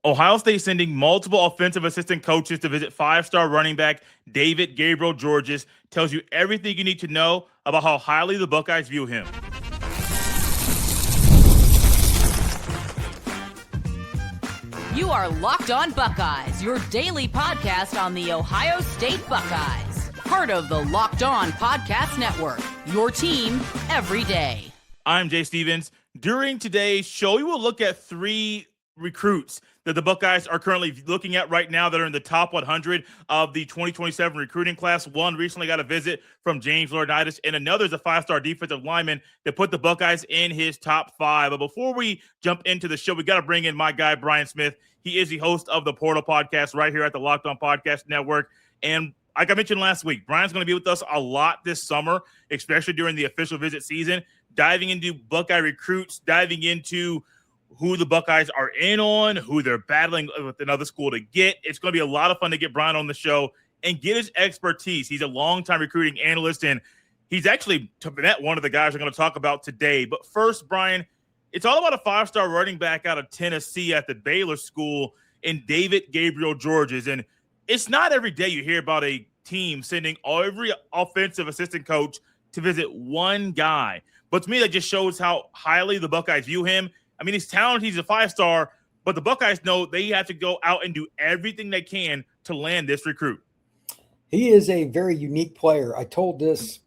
Ohio State sending multiple offensive assistant coaches to visit five-star running back David Gabriel Georges. Tells you everything you need to know about how highly the Buckeyes view him. You are Locked On Buckeyes, your daily podcast on the Ohio State Buckeyes. Part of the Locked On Podcast Network, your team every day. I'm Jay Stevens. During today's show, we will look at three recruits that the Buckeyes are currently looking at right now that are in the top 100 of the 2027 recruiting class. One recently got a visit from James Laurinaitis, and another is a five-star defensive lineman that put the Buckeyes in his top five. But before we jump into the show, we got to bring in my guy, Brian Smith. He is the host of the Portal Podcast right here at the Locked On Podcast Network. And like I mentioned last week, Brian's going to be with us a lot this summer, especially during the official visit season, diving into Buckeye recruits, diving into who the Buckeyes are in on, who they're battling with another school to get. It's going to be a lot of fun to get Brian on the show and get his expertise. He's a longtime recruiting analyst, and he's actually met one of the guys we're going to talk about today. But first, Brian, it's all about a five-star running back out of Tennessee at the Baylor School in David Gabriel Georges. And it's not every day you hear about a team sending every offensive assistant coach to visit one guy. But to me, that just shows how highly the Buckeyes view him. I mean, he's talented. He's a five-star, but the Buckeyes know they have to go out and do everything they can to land this recruit. He is a very unique player. I told this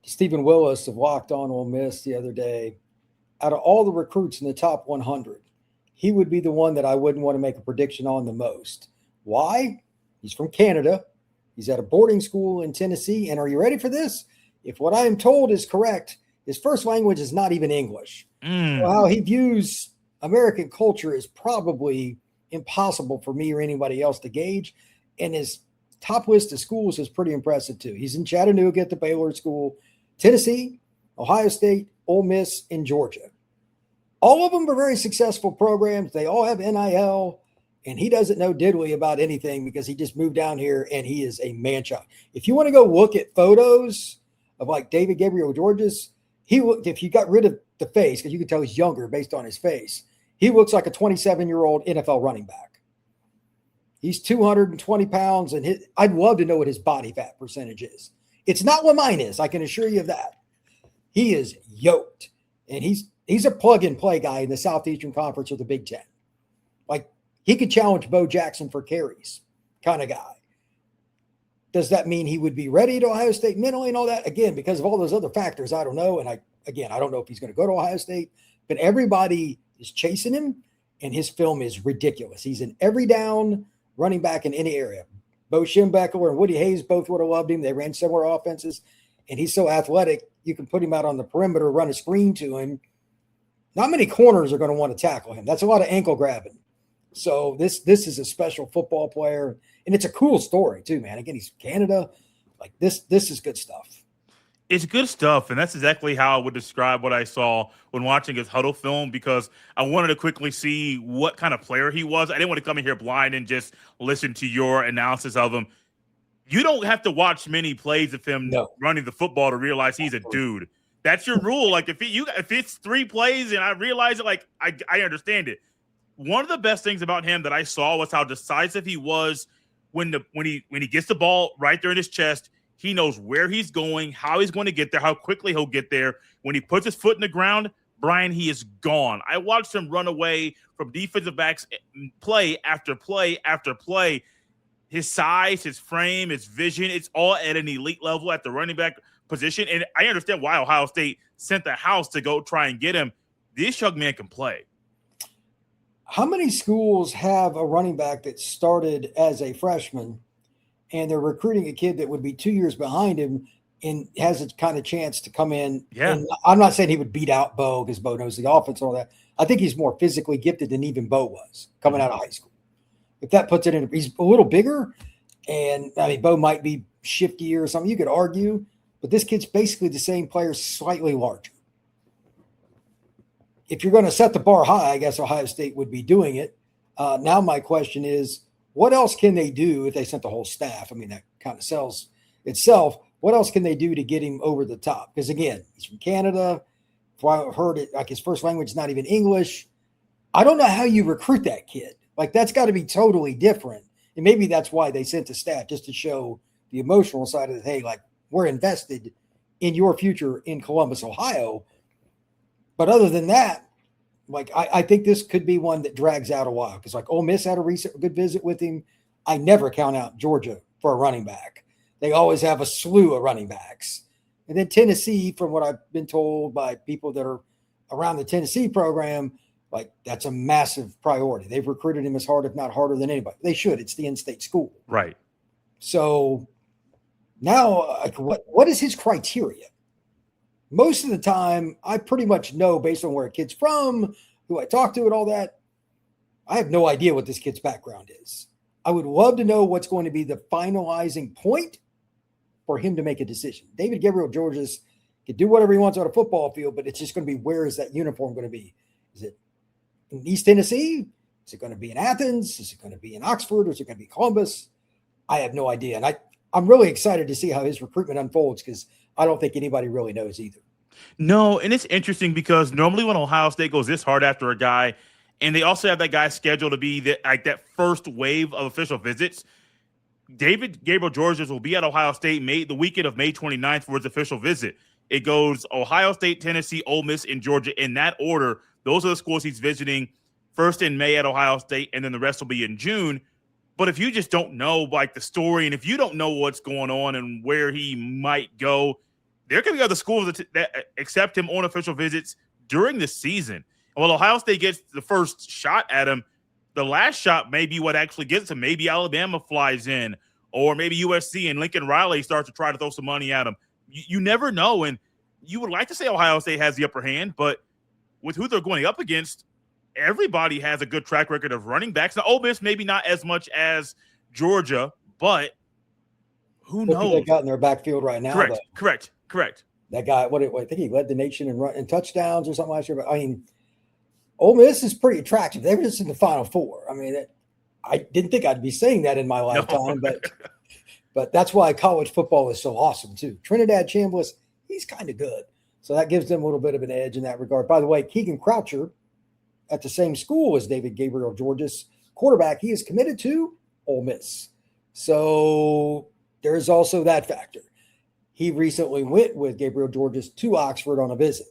to Stephen Willis of Locked On Ole Miss the other day. Out of all the recruits in the top 100, he would be the one that I wouldn't want to make a prediction on the most. Why? He's from Canada. He's at a boarding school in Tennessee. And are you ready for this? If what I am told is correct, his first language is not even English. So how he views American culture is probably impossible for me or anybody else to gauge. And his top list of schools is pretty impressive too. He's in Chattanooga at the Baylor School, Tennessee, Ohio State, Ole Miss, and Georgia. All of them are very successful programs. They all have NIL, and he doesn't know diddly about anything because he just moved down here and he is a man-child. If you want to go look at photos of like David Gabriel Georges, he looked, if you got rid of the face, because you can tell he's younger based on his face, he looks like a 27-year-old NFL running back. He's 220 pounds, and I'd love to know what his body fat percentage is. It's not what mine is, I can assure you of that. He is yoked, and he's a plug-and-play guy in the Southeastern Conference or the Big Ten. Like, he could challenge Bo Jackson for carries kind of guy. Does that mean he would be ready to Ohio State mentally and all that? Again, because of all those other factors, I don't know. And I don't know if he's going to go to Ohio State, but everybody is chasing him, and his film is ridiculous. He's an every down running back in any area. Bo Schembechler and Woody Hayes both would have loved him. They ran similar offenses, and he's so athletic, you can put him out on the perimeter, run a screen to him. Not many corners are going to want to tackle him. That's a lot of ankle grabbing. So this is a special football player, and it's a cool story too, man. Again, he's Canada. Like this is good stuff. It's good stuff, and that's exactly how I would describe what I saw when watching his huddle film, because I wanted to quickly see what kind of player he was. I didn't want to come in here blind and just listen to your analysis of him. You don't have to watch many plays of him running the football to realize he's a dude. That's your rule. Like if it's 3 plays and I realize it, like I understand it. One of the best things about him that I saw was how decisive he was when he gets the ball right there in his chest. He knows where he's going, how he's going to get there, how quickly he'll get there. When he puts his foot in the ground, Brian, he is gone. I watched him run away from defensive backs play after play after play. His size, his frame, his vision, it's all at an elite level at the running back position. And I understand why Ohio State sent the house to go try and get him. This young man can play. How many schools have a running back that started as a freshman and they're recruiting a kid that would be 2 years behind him and has a kind of chance to come in? Yeah. And I'm not saying he would beat out Bo because Bo knows the offense and all that. I think he's more physically gifted than even Bo was coming out of high school. If that puts it in, he's a little bigger, and I mean, Bo might be shiftier or something. You could argue, but this kid's basically the same player, slightly larger. If you're going to set the bar high, I guess Ohio State would be doing it. Now my question is, what else can they do if they sent the whole staff? I mean, that kind of sells itself. What else can they do to get him over the top? Because, again, he's from Canada. If I heard it, like his first language is not even English. I don't know how you recruit that kid. Like, that's got to be totally different. And maybe that's why they sent the stat, just to show the emotional side of it. Hey, like, we're invested in your future in Columbus, Ohio. But other than that, like, I think this could be one that drags out a while, because like Ole Miss had a recent good visit with him. I never count out Georgia for a running back. They always have a slew of running backs. And then Tennessee, from what I've been told by people that are around the Tennessee program, like, that's a massive priority. They've recruited him as hard, if not harder than anybody. They should. It's the in-state school. Right. So now, like, what is his criteria? Most of the time, I pretty much know, based on where a kid's from, who I talk to and all that, I have no idea what this kid's background is. I would love to know what's going to be the finalizing point for him to make a decision. David Gabriel Georges can do whatever he wants on a football field, but it's just going to be, where is that uniform going to be? Is it in East Tennessee? Is it going to be in Athens? Is it going to be in Oxford? Or is it going to be Columbus? I have no idea. And I'm really excited to see how his recruitment unfolds, because I don't think anybody really knows either. No, and it's interesting because normally when Ohio State goes this hard after a guy, and they also have that guy scheduled to be that first wave of official visits, David Gabriel Georges will be at Ohio State the weekend of May 29th for his official visit. It goes Ohio State, Tennessee, Ole Miss, and Georgia in that order. Those are the schools he's visiting, first in May at Ohio State, and then the rest will be in June. But if you just don't know, like, the story, and if you don't know what's going on and where he might go, there could be other schools that accept him on official visits during the season. And while Ohio State gets the first shot at him, the last shot may be what actually gets him. Maybe Alabama flies in, or maybe USC and Lincoln Riley starts to try to throw some money at him. You never know, and you would like to say Ohio State has the upper hand, but with who they're going up against, everybody has a good track record of running backs. Now, Ole Miss maybe not as much as Georgia, but who knows? They got in their backfield right now. Correct. That guy, I think he led the nation in touchdowns or something last year. But I mean, Ole Miss is pretty attractive. They were just in the Final Four. I mean, I didn't think I'd be saying that in my lifetime, but that's why college football is so awesome too. Trinidad Chambliss, he's kind of good, so that gives them a little bit of an edge in that regard. By the way, Keegan Croucher, at the same school as David Gabriel Georges, quarterback, he is committed to Ole Miss. So there's also that factor. He recently went with Gabriel Georges to Oxford on a visit.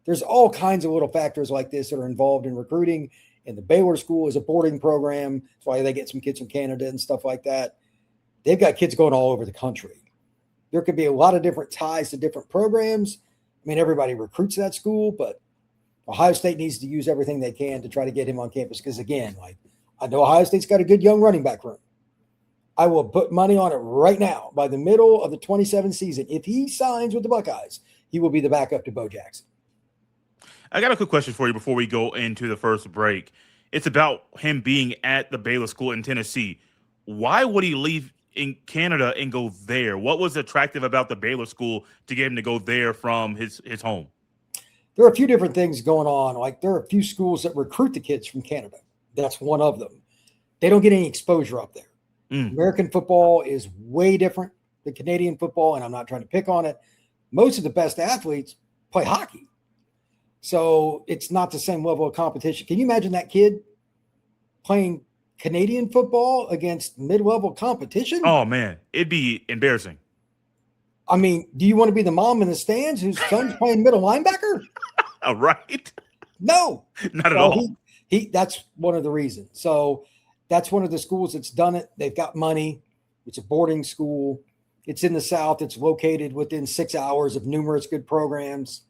There's all kinds of little factors like this that are involved in recruiting. And the Baylor school is a boarding program. That's why they get some kids from Canada and stuff like that. They've got kids going all over the country. There could be a lot of different ties to different programs. I mean, everybody recruits that school, but Ohio State needs to use everything they can to try to get him on campus. Because again, like, I know Ohio State's got a good young running back room. I will put money on it right now. By the middle of the 27 season, if he signs with the Buckeyes, he will be the backup to Bo Jackson. I got a quick question for you before we go into the first break. It's about him being at the Baylor school in Tennessee. Why would he leave in Canada and go there? What was attractive about the Baylor school to get him to go there from his home? There are a few different things going on. Like, there are a few schools that recruit the kids from Canada. That's one of them. They don't get any exposure up there. American football is way different than Canadian football, and I'm not trying to pick on it. Most of the best athletes play hockey. So it's not the same level of competition. Can you imagine that kid playing Canadian football against mid-level competition? Oh, man, it'd be embarrassing. I mean, do you want to be the mom in the stands whose son's playing middle linebacker? Right. No. Not at all. That's one of the reasons. So that's one of the schools that's done it. They've got money. It's a boarding school. It's in the South. It's located within 6 hours of numerous good programs.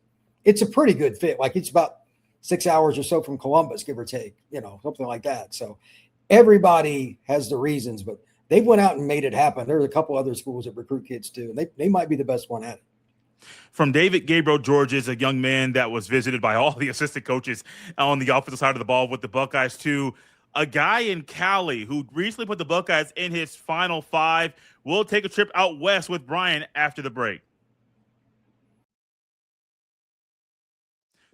It's a pretty good fit. Like, it's about 6 hours or so from Columbus, give or take, something like that. So everybody has the reasons, but they went out and made it happen. There's a couple other schools that recruit kids too, and they might be the best one at it. From David Gabriel Georges, a young man that was visited by all the assistant coaches on the offensive side of the ball with the Buckeyes, to a guy in Cali who recently put the Buckeyes in his Final Five. We'll take a trip out west with Brian after the break.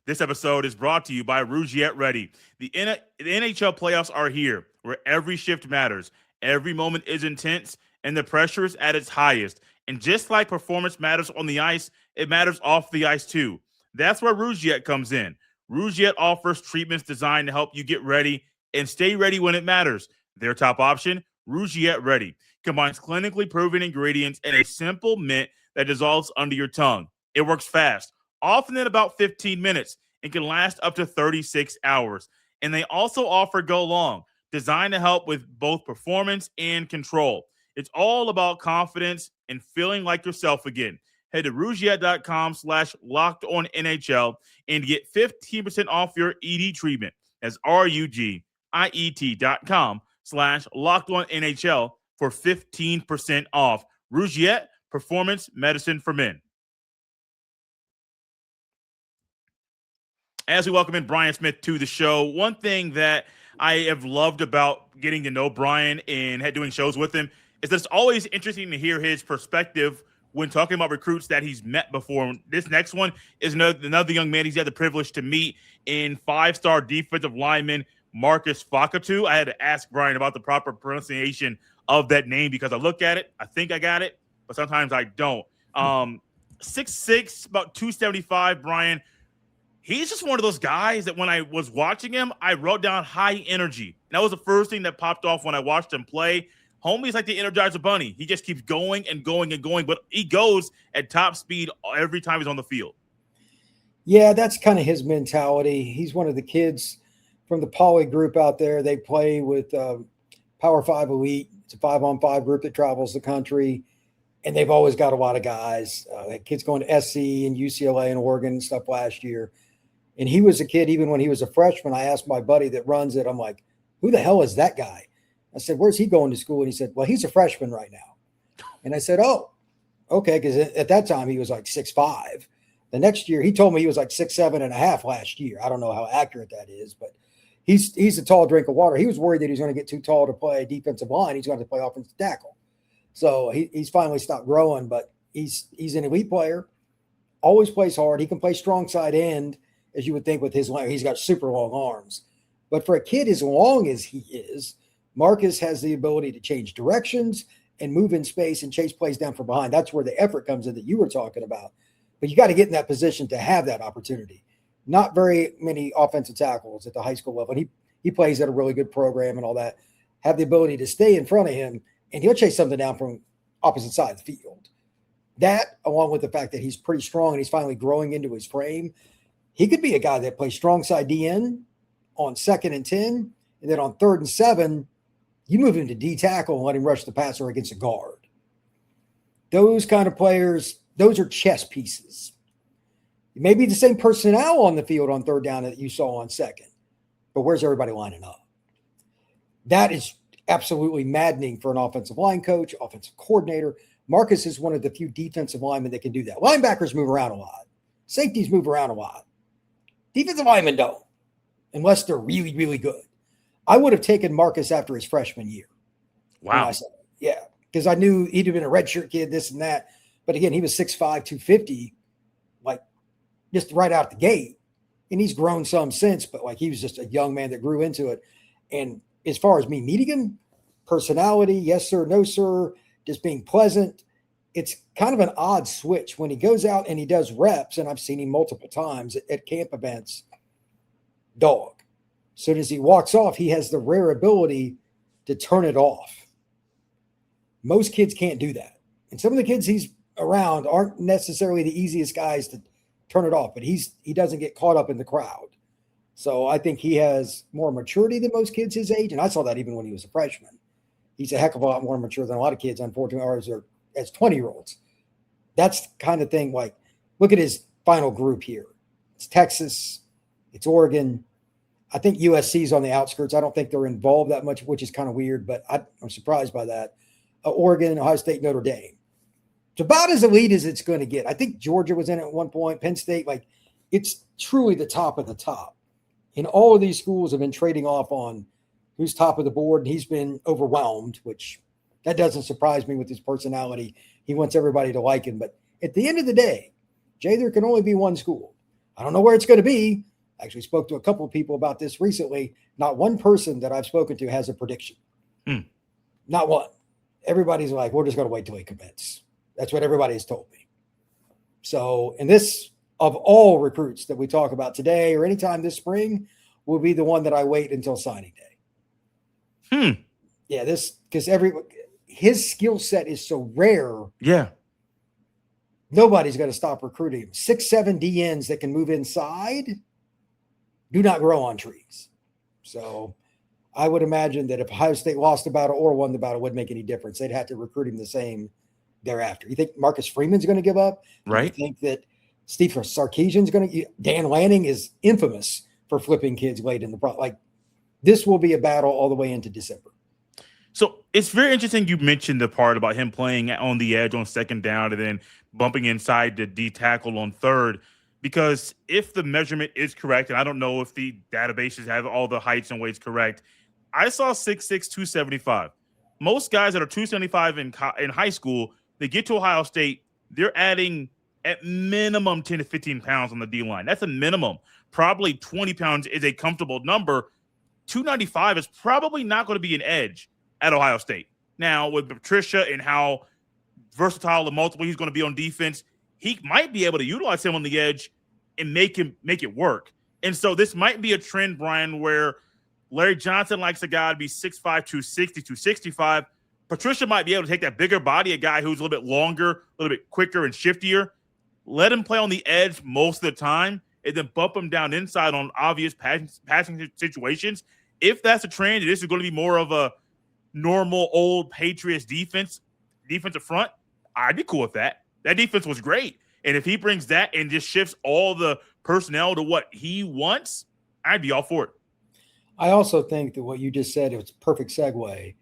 This episode is brought to you by Rouge Yet Ready. The NHL playoffs are here, where every shift matters, every moment is intense, and the pressure is at its highest. And just like performance matters on the ice, it matters off the ice too. That's where Rouge Yet comes in. Rouge Yet offers treatments designed to help you get ready and stay ready when it matters. Their top option, Rougiette Ready, combines clinically proven ingredients in a simple mint that dissolves under your tongue. It works fast, often in about 15 minutes, and can last up to 36 hours. And they also offer Go Long, designed to help with both performance and control. It's all about confidence and feeling like yourself again. Head to Rougiette.com/LockedOnNHL and get 15% off your ED treatment. That's RUGIET.com/LockedOnNHL for 15% off. Rougiette, performance medicine for men. As we welcome in Brian Smith to the show, one thing that I have loved about getting to know Brian and doing shows with him is that it's always interesting to hear his perspective when talking about recruits that he's met before. This next one is another young man he's had the privilege to meet in 5-star defensive lineman Marcus Fakatou. I had to ask Brian about the proper pronunciation of that name because I look at it, I think I got it, but sometimes I don't. 6'6", about 275, Brian. He's just one of those guys that when I was watching him, I wrote down high energy. And that was the first thing that popped off when I watched him play. Homie's like the Energizer Bunny. He just keeps going and going and going, but he goes at top speed every time he's on the field. Yeah, that's kind of his mentality. He's one of the kids from the Poly group out there. They play with Power 5 Elite. It's a 5-on-5 group that travels the country, and they've always got a lot of guys. That kid's going to SC and UCLA and Oregon and stuff last year. And he was a kid, even when he was a freshman, I asked my buddy that runs it, I'm like, who the hell is that guy? I said, where's he going to school? And he said, well, he's a freshman right now. And I said, oh, okay. Because at that time he was like 6'5". The next year, he told me he was like 6'7.5" last year. I don't know how accurate that is, but he's a tall drink of water. He was worried that he was going to get too tall to play defensive line. He's going to play offensive tackle. So he's finally stopped growing, but he's an elite player, always plays hard. He can play strong side end, as you would think with his length. He's got super long arms. But for a kid as long as he is, Marcus has the ability to change directions and move in space and chase plays down from behind. That's where the effort comes in that you were talking about. But you got to get in that position to have that opportunity. Not very many offensive tackles at the high school level. And he plays at a really good program and all that, have the ability to stay in front of him, and he'll chase something down from opposite side of the field. That, along with the fact that he's pretty strong and he's finally growing into his frame, he could be a guy that plays strong side DN on 2nd and 10, and then on 3rd and 7, you move him to D tackle and let him rush the passer against a guard. Those kind of players, those are chess pieces. It may be the same personnel on the field on 3rd down that you saw on 2nd, but where's everybody lining up? That is absolutely maddening for an offensive line coach, offensive coordinator. Marcus is one of the few defensive linemen that can do that. Linebackers move around a lot. Safeties move around a lot. Defensive linemen don't, unless they're really, really good. I would have taken Marcus after his freshman year. Wow. Yeah, because I knew he'd have been a redshirt kid, this and that. But again, he was 6'5", 250, like just right out the gate. And he's grown some since, but like he was just a young man that grew into it. And as far as me meeting him, personality, yes, sir, no, sir, just being pleasant, it's kind of an odd switch when he goes out and he does reps. And I've seen him multiple times at camp events, dog. As soon as he walks off, he has the rare ability to turn it off. Most kids can't do that. And some of the kids he's around aren't necessarily the easiest guys to turn it off, but he doesn't get caught up in the crowd. So I think he has more maturity than most kids his age. And I saw that even when he was a freshman. He's a heck of a lot more mature than a lot of kids, unfortunately, or as 20-year-olds. That's the kind of thing, like, look at his final group here. It's Texas. It's Oregon. I think USC's on the outskirts. I don't think they're involved that much, which is kind of weird, but I'm surprised by that. Oregon, Ohio State, Notre Dame. It's about as elite as it's going to get. I think Georgia was in it at one point, Penn State. Like, it's truly the top of the top. And all of these schools have been trading off on who's top of the board, and he's been overwhelmed, which that doesn't surprise me with his personality. He wants everybody to like him. But at the end of the day, Jay, there can only be one school. I don't know where it's going to be. I actually spoke to a couple of people about this recently. Not one person that I've spoken to has a prediction. Not one. Everybody's like, we're just going to wait till he commits. That's what everybody has told me. So, and this, of all recruits that we talk about today or anytime this spring, will be the one that I wait until signing day. Yeah, because his skill set is so rare. Yeah. Nobody's going to stop recruiting him. 6'7" DNs that can move inside do not grow on trees. So I would imagine that if Ohio State lost the battle or won the battle, it wouldn't make any difference. They'd have to recruit him the same thereafter. You think Marcus Freeman's going to give up? Right. You think that Steve Sarkisian's going to? Dan Lanning is infamous for flipping kids late in the pro. Like, this will be a battle all the way into December. So it's very interesting you mentioned the part about him playing on the edge on second down and then bumping inside the D tackle on third, because if the measurement is correct, and I don't know if the databases have all the heights and weights correct, I saw 6'6", 275. Most guys that are 275 in high school, they get to Ohio State, they're adding at minimum 10 to 15 pounds on the D-line. That's a minimum. Probably 20 pounds is a comfortable number. 295 is probably not going to be an edge at Ohio State. Now, with Patricia and how versatile and multiple he's going to be on defense, he might be able to utilize him on the edge and make it work. And so this might be a trend, Brian, where Larry Johnson likes a guy to be 6'5", 260, 265. Patricia might be able to take that bigger body, a guy who's a little bit longer, a little bit quicker and shiftier, let him play on the edge most of the time, and then bump him down inside on obvious passing situations. If that's a trend, this is going to be more of a normal old Patriots defensive front, I'd be cool with that. That defense was great. And if he brings that and just shifts all the personnel to what he wants, I'd be all for it. I also think that what you just said, it was a perfect segue.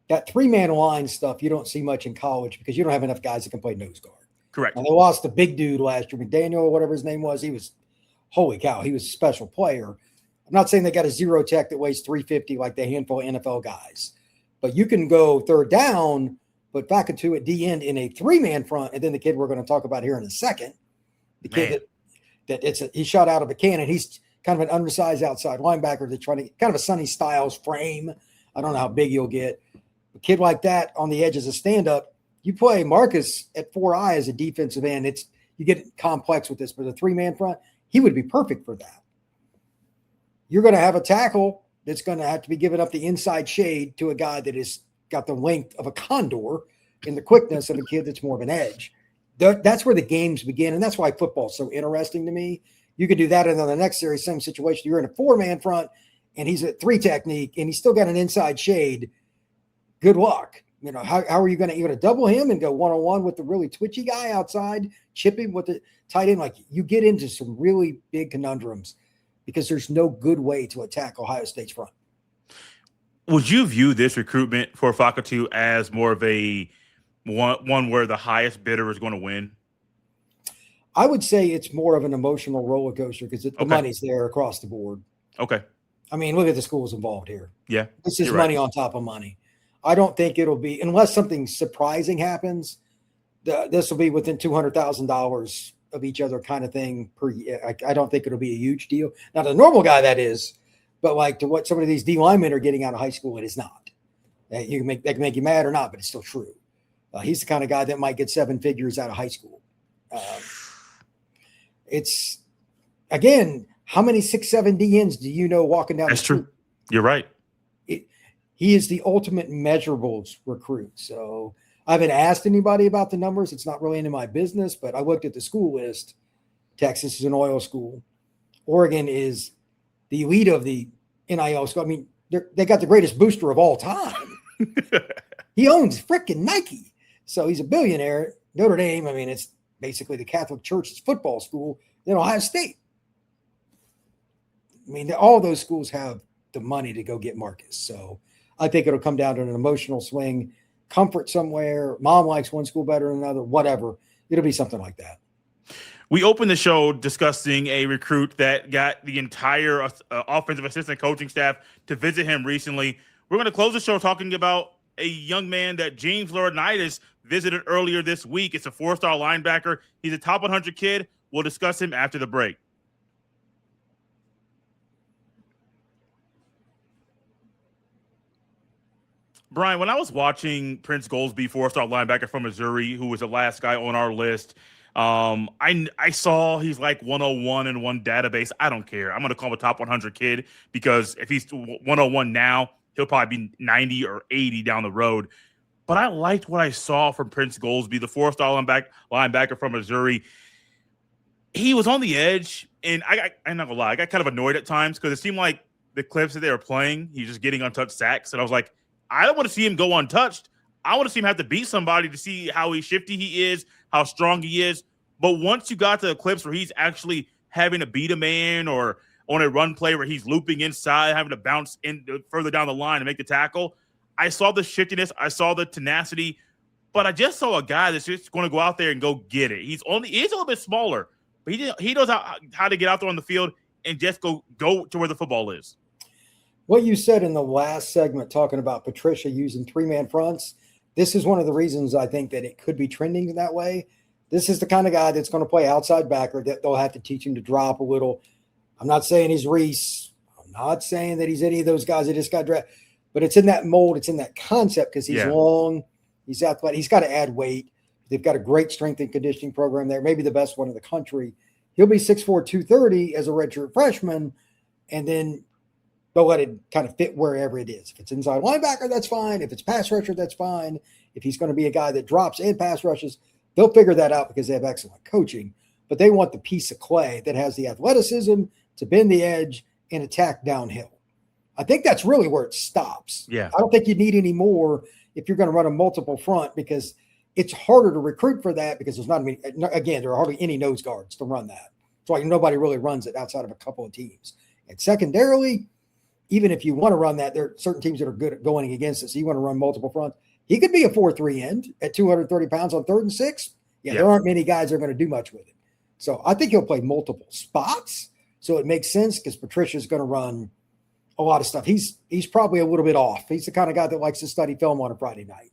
That three-man line stuff, you don't see much in college because you don't have enough guys that can play nose guard. Correct. And they lost the big dude last year, McDaniel or whatever his name was. He was, holy cow, he was a special player. I'm not saying they got a zero tech that weighs 350 like the handful of NFL guys. But you can go third down, put Fakatou at D end in a three-man front, and then the kid we're going to talk about here in a second, the kid he shot out of a cannon. He's kind of an undersized outside linebacker that's trying to kind of a Sonny Styles frame. I don't know how big he'll get. A kid like that on the edge as a stand-up, you play Marcus at 4-eye as a defensive end. You get complex with this, but the three-man front, he would be perfect for that. You're going to have a tackle that's going to have to be giving up the inside shade to a guy that has got the length of a condor and the quickness of a kid that's more of an edge. That's where the games begin, and that's why football is so interesting to me. You could do that, and then the next series, same situation. You're in a four-man front, and he's at three technique, and he's still got an inside shade. Good luck. You know, how are you going to double him and go one-on-one with the really twitchy guy outside, chip him with the tight end? Like, you get into some really big conundrums because there's no good way to attack Ohio State's front. Would you view this recruitment for Fakatou as more of a one where the highest bidder is going to win? I would say it's more of an emotional roller coaster because the money's there across the board. Okay. I mean, look at the schools involved here. Yeah. This is money on top of money. I don't think it'll be, unless something surprising happens, this will be within $200,000 of each other kind of thing per year. I don't think it'll be a huge deal. Now, the normal guy that is, but like to what some of these D linemen are getting out of high school, it is not. That can make you mad or not, but it's still true. He's the kind of guy that might get seven figures out of high school. It's, again, how many 6'7" DNs do you know walking down That's the street? true. You're right. He is the ultimate measurables recruit. So I haven't asked anybody about the numbers. It's not really into my business, but I looked at the school list. Texas is an oil school. Oregon is the elite of the NIL school. I mean, they got the greatest booster of all time. He owns freaking Nike. So he's a billionaire. Notre Dame, I mean, it's basically the Catholic Church's football school. Then Ohio State. I mean, all those schools have the money to go get Marcus. So I think it'll come down to an emotional swing, comfort somewhere. Mom likes one school better than another, whatever. It'll be something like that. We opened the show discussing a recruit that got the entire offensive assistant coaching staff to visit him recently. We're going to close the show talking about a young man that James Laurinaitis visited earlier this week. It's a 4-star linebacker. He's a top 100 kid. We'll discuss him after the break. Brian, when I was watching Prince Goldsby, 4-star linebacker from Missouri, who was the last guy on our list, I saw he's like 101 in one database. I don't care. I'm going to call him a top 100 kid because if he's 101 now, he'll probably be 90 or 80 down the road. But I liked what I saw from Prince Goldsby, the 4-star linebacker from Missouri. He was on the edge, and I'm not gonna lie, I got kind of annoyed at times because it seemed like the clips that they were playing, he's just getting untouched sacks. And I was like, I don't want to see him go untouched. I want to see him have to beat somebody to see how shifty he is, how strong he is. But once you got to the clips where he's actually having to beat a man or on a run play where he's looping inside, having to bounce in further down the line and make the tackle, I saw the shiftiness. I saw the tenacity. But I just saw a guy that's just going to go out there and go get it. He's a little bit smaller, but he knows how to get out there on the field and just go to where the football is. What you said in the last segment talking about Patricia using 3-man fronts, this is one of the reasons I think that it could be trending that way. This is the kind of guy that's going to play outside backer that they'll have to teach him to drop a little. I'm not saying he's Reese. I'm not saying that he's any of those guys that just got drafted, but it's in that mold. It's in that concept because he's long, he's athletic. He's got to add weight. They've got a great strength and conditioning program there, maybe the best one in the country. He'll be 6'4", 230 as a redshirt freshman, and then they'll let it kind of fit wherever it is. If it's inside linebacker, that's fine. If it's pass rusher, that's fine. If he's going to be a guy that drops and pass rushes, they'll figure that out because they have excellent coaching. But they want the piece of clay that has the athleticism to bend the edge and attack downhill. I think that's really where it stops. Yeah. I don't think you need any more if you're going to run a multiple front because it's harder to recruit for that because there are hardly any nose guards to run that. That's why nobody really runs it outside of a couple of teams. And secondarily, even if you want to run that, there are certain teams that are good at going against it. So you want to run multiple fronts. He could be a 4-3 end at 230 pounds on 3rd and 6. There aren't many guys that are going to do much with it. So I think he'll play multiple spots. So it makes sense because Patricia's going to run a lot of stuff. He's probably a little bit off. He's the kind of guy that likes to study film on a Friday night.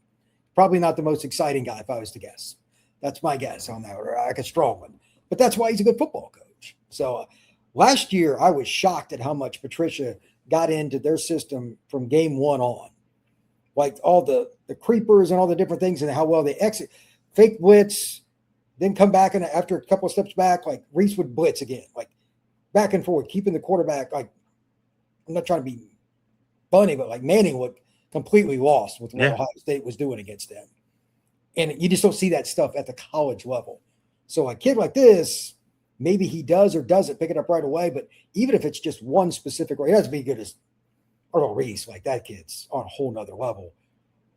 Probably not the most exciting guy if I was to guess. That's my guess on that, or like a strong one. But that's why he's a good football coach. So last year I was shocked at how much Patricia got into their system from game one on. Like all the creepers and all the different things and how well they exit. Fake blitz, then come back and after a couple of steps back, like Reese would blitz again, like back and forth, keeping the quarterback, like I'm not trying to be funny, but like Manning looked completely lost with what Ohio State was doing against them. And you just don't see that stuff at the college level. So a kid like this, maybe he does or doesn't pick it up right away, but even if it's just one specific, he doesn't be good as Earl Reese, like that kid's on a whole nother level.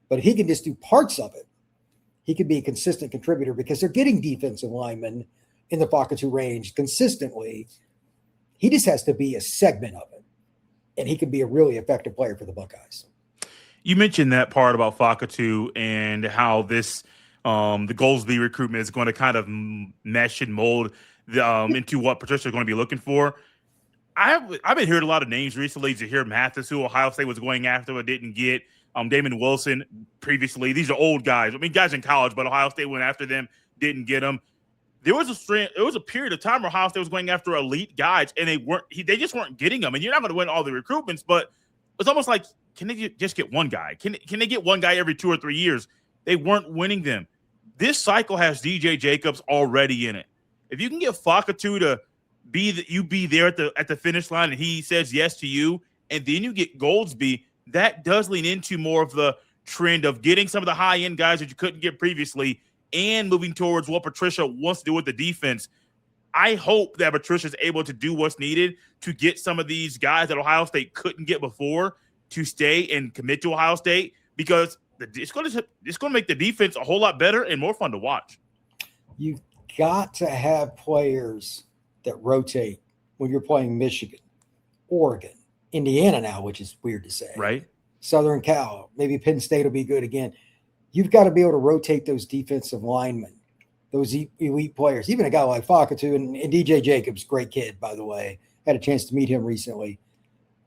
But if he can just do parts of it, he could be a consistent contributor because they're getting defensive linemen in the Fakatou range consistently. He just has to be a segment of it, and he can be a really effective player for the Buckeyes. You mentioned that part about Fakatou and how this the Goldsby recruitment is going to kind of mesh and mold into what Patricia is going to be looking for. I've been hearing a lot of names recently. To hear Mathis, who Ohio State was going after but didn't get. Damon Wilson previously. These are old guys. I mean, guys in college, but Ohio State went after them, didn't get them. There was a period of time where Ohio State was going after elite guys, and they just weren't getting them. And you're not going to win all the recruitments, but it's almost like, can they just get one guy? Can they get one guy every 2 or 3 years? They weren't winning them. This cycle has DJ Jacobs already in it. If you can get Fakatou to be there at the finish line and he says yes to you, and then you get Goldsby, that does lean into more of the trend of getting some of the high-end guys that you couldn't get previously and moving towards what Patricia wants to do with the defense. I hope that Patricia is able to do what's needed to get some of these guys that Ohio State couldn't get before to stay and commit to Ohio State because it's going to make the defense a whole lot better and more fun to watch. You've got to have players that rotate when you're playing Michigan, Oregon, Indiana now, which is weird to say. Right. Southern Cal, maybe Penn State will be good again. You've got to be able to rotate those defensive linemen, those elite players, even a guy like Fakatou and DJ Jacobs, great kid, by the way. Had a chance to meet him recently.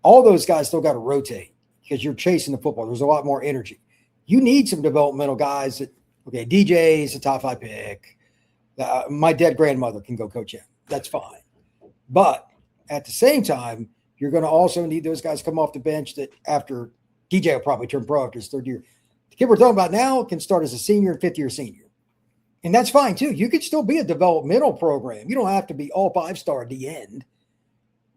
All those guys still got to rotate because you're chasing the football. There's a lot more energy. You need some developmental guys that, okay, DJ is a top 5 pick. My dead grandmother can go coach him. That's fine. But at the same time, you're going to also need those guys come off the bench that after DJ will probably turn pro after his 3rd year. The kid we're talking about now can start as a senior and 5th-year senior. And that's fine too. You could still be a developmental program. You don't have to be all 5-star at the end.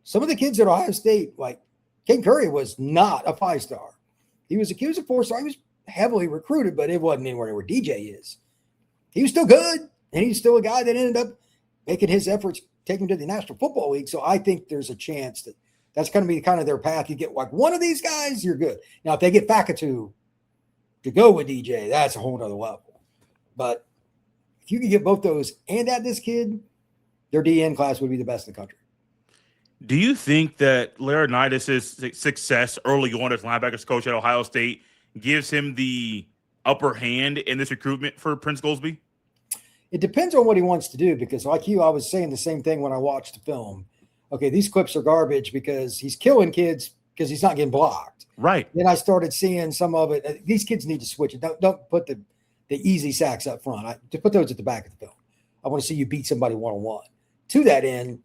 Some of the kids at Ohio State, like Ken Curry was not a 5-star. He was a 4-star. He was heavily recruited, but it wasn't anywhere near where DJ is. He was still good, and he's still a guy that ended up making his efforts take him to the National Football League. So I think there's a chance that that's going to be kind of their path. You get like one of these guys, you're good. Now, if they get Fakatou to go with DJ, that's a whole other level. But if you can get both those and add this kid, their DN class would be the best in the country. Do you think that Laurinaitis' success early on as linebackers coach at Ohio State gives him the upper hand in this recruitment for Prince Goldsby? It depends on what he wants to do, because like you, I was saying the same thing when I watched the film. Okay, these clips are garbage because he's killing kids because he's not getting blocked. Right. Then I started seeing some of it. These kids need to switch it. Don't put the easy sacks up front. To put those at the back of the film. I want to see you beat somebody one-on-one. To that end,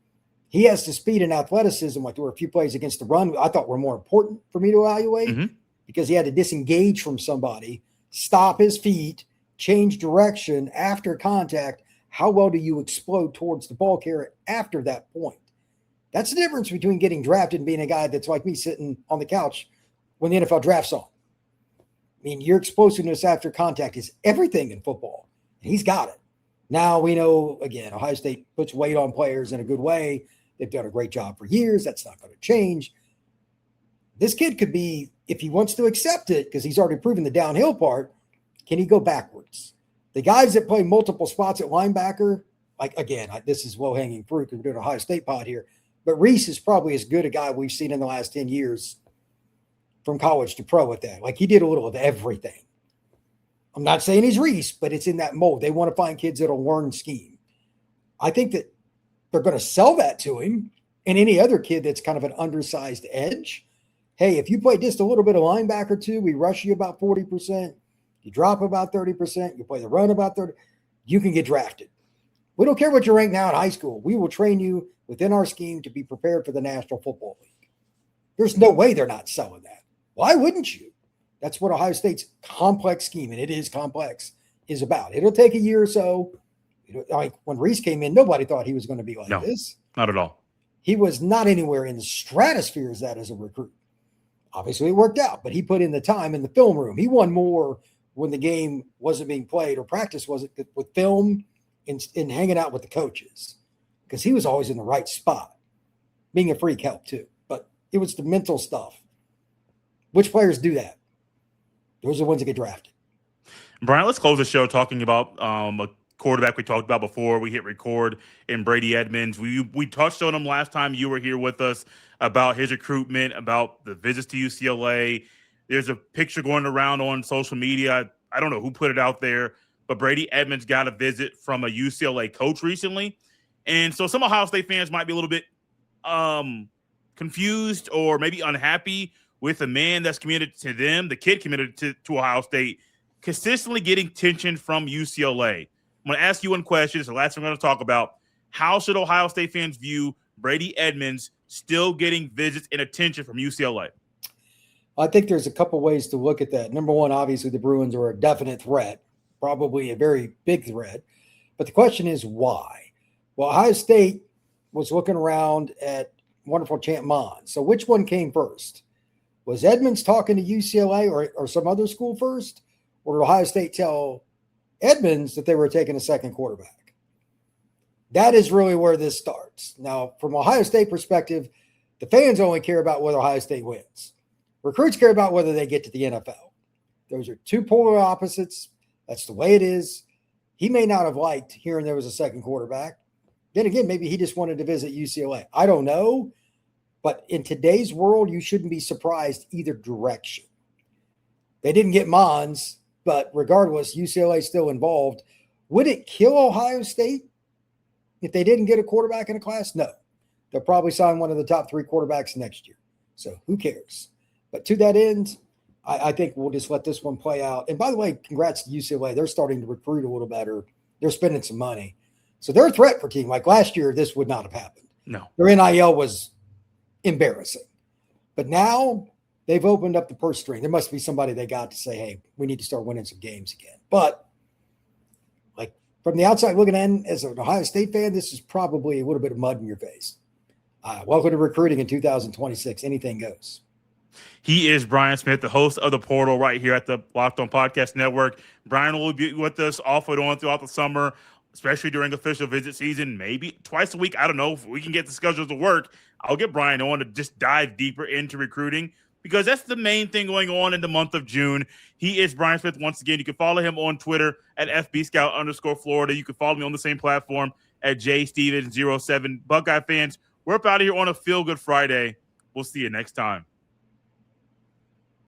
he has the speed and athleticism. Like there were a few plays against the run I thought were more important for me to evaluate because he had to disengage from somebody, stop his feet, change direction after contact. How well do you explode towards the ball carrier after that point? That's the difference between getting drafted and being a guy that's like me sitting on the couch when the NFL draft's on. I mean, your explosiveness after contact is everything in football. And he's got it. Now we know, again, Ohio State puts weight on players in a good way. They've done a great job for years. That's not going to change. This kid could be, if he wants to accept it, because he's already proven the downhill part, can he go backwards? The guys that play multiple spots at linebacker, like, again, this is low-hanging fruit because we're doing a Ohio State pod here, but Reese is probably as good a guy we've seen in the last 10 years from college to pro with that. Like, he did a little of everything. I'm not saying he's Reese, but it's in that mold. They want to find kids that'll learn scheme. I think that they're going to sell that to him and any other kid that's kind of an undersized edge. Hey, if you play just a little bit of linebacker too, we rush you about 40%, you drop about 30%, you play the run about 30%, you can get drafted. We don't care what you rank now in high school. We will train you within our scheme to be prepared for the National Football League. There's no way they're not selling that. Why wouldn't you? That's what Ohio State's complex scheme, and it is complex, is about. It'll take a year or so. Like when Reese came in, nobody thought he was going to be like this. Not at all. He was not anywhere in the stratosphere as that as a recruit. Obviously, it worked out, but he put in the time in the film room. He won more when the game wasn't being played or practice wasn't with film and hanging out with the coaches because he was always in the right spot. Being a freak helped too, but it was the mental stuff. Which players do that? Those are the ones that get drafted. Brian, let's close the show talking about a quarterback we talked about before we hit record in Brady Edmonds. We touched on him last time you were here with us about his recruitment, about the visits to UCLA. There's a picture going around on social media. I don't know who put it out there, but Brady Edmonds got a visit from a UCLA coach recently. And so some Ohio State fans might be a little bit confused or maybe unhappy with a man that's committed to them, the kid committed to Ohio State, consistently getting attention from UCLA. I'm going to ask you one question. It's the last thing we're going to talk about. How should Ohio State fans view Brady Edmonds still getting visits and attention from UCLA? I think there's a couple ways to look at that. Number one, obviously the Bruins are a definite threat, probably a very big threat. But the question is why? Well, Ohio State was looking around at wonderful champ Mons. So which one came first? Was Edmonds talking to UCLA or some other school first? Or did Ohio State tell Edmonds that they were taking a second quarterback? That is really where this starts. Now, from Ohio State perspective, the fans only care about whether Ohio State wins. Recruits care about whether they get to the NFL. Those are two polar opposites. That's the way it is. He may not have liked hearing there was a second quarterback. Then again, maybe he just wanted to visit UCLA. I don't know. But in today's world, you shouldn't be surprised either direction. They didn't get Mons, but regardless, UCLA is still involved. Would it kill Ohio State if they didn't get a quarterback in a class? No. They'll probably sign one of the top 3 quarterbacks next year. So who cares? But to that end, I think we'll just let this one play out. And by the way, congrats to UCLA. They're starting to recruit a little better. They're spending some money. So they're a threat for a team. Like last year, this would not have happened. No. Their NIL was embarrassing. But now they've opened up the purse string. There must be somebody they got to say, hey, we need to start winning some games again. But like from the outside looking in, as an Ohio State fan, this is probably a little bit of mud in your face. Welcome to recruiting in 2026. Anything goes. He is Brian Smith, the host of The Portal right here at the Locked On Podcast Network. Brian will be with us off and on throughout the summer, especially during official visit season, maybe twice a week. I don't know if we can get the schedules to work. I'll get Brian on to just dive deeper into recruiting because that's the main thing going on in the month of June. He is Brian Smith once again. You can follow him on Twitter at FBScout_Florida. You can follow me on the same platform at JStevens07. Buckeye fans, we're up out of here on a Feel Good Friday. We'll see you next time.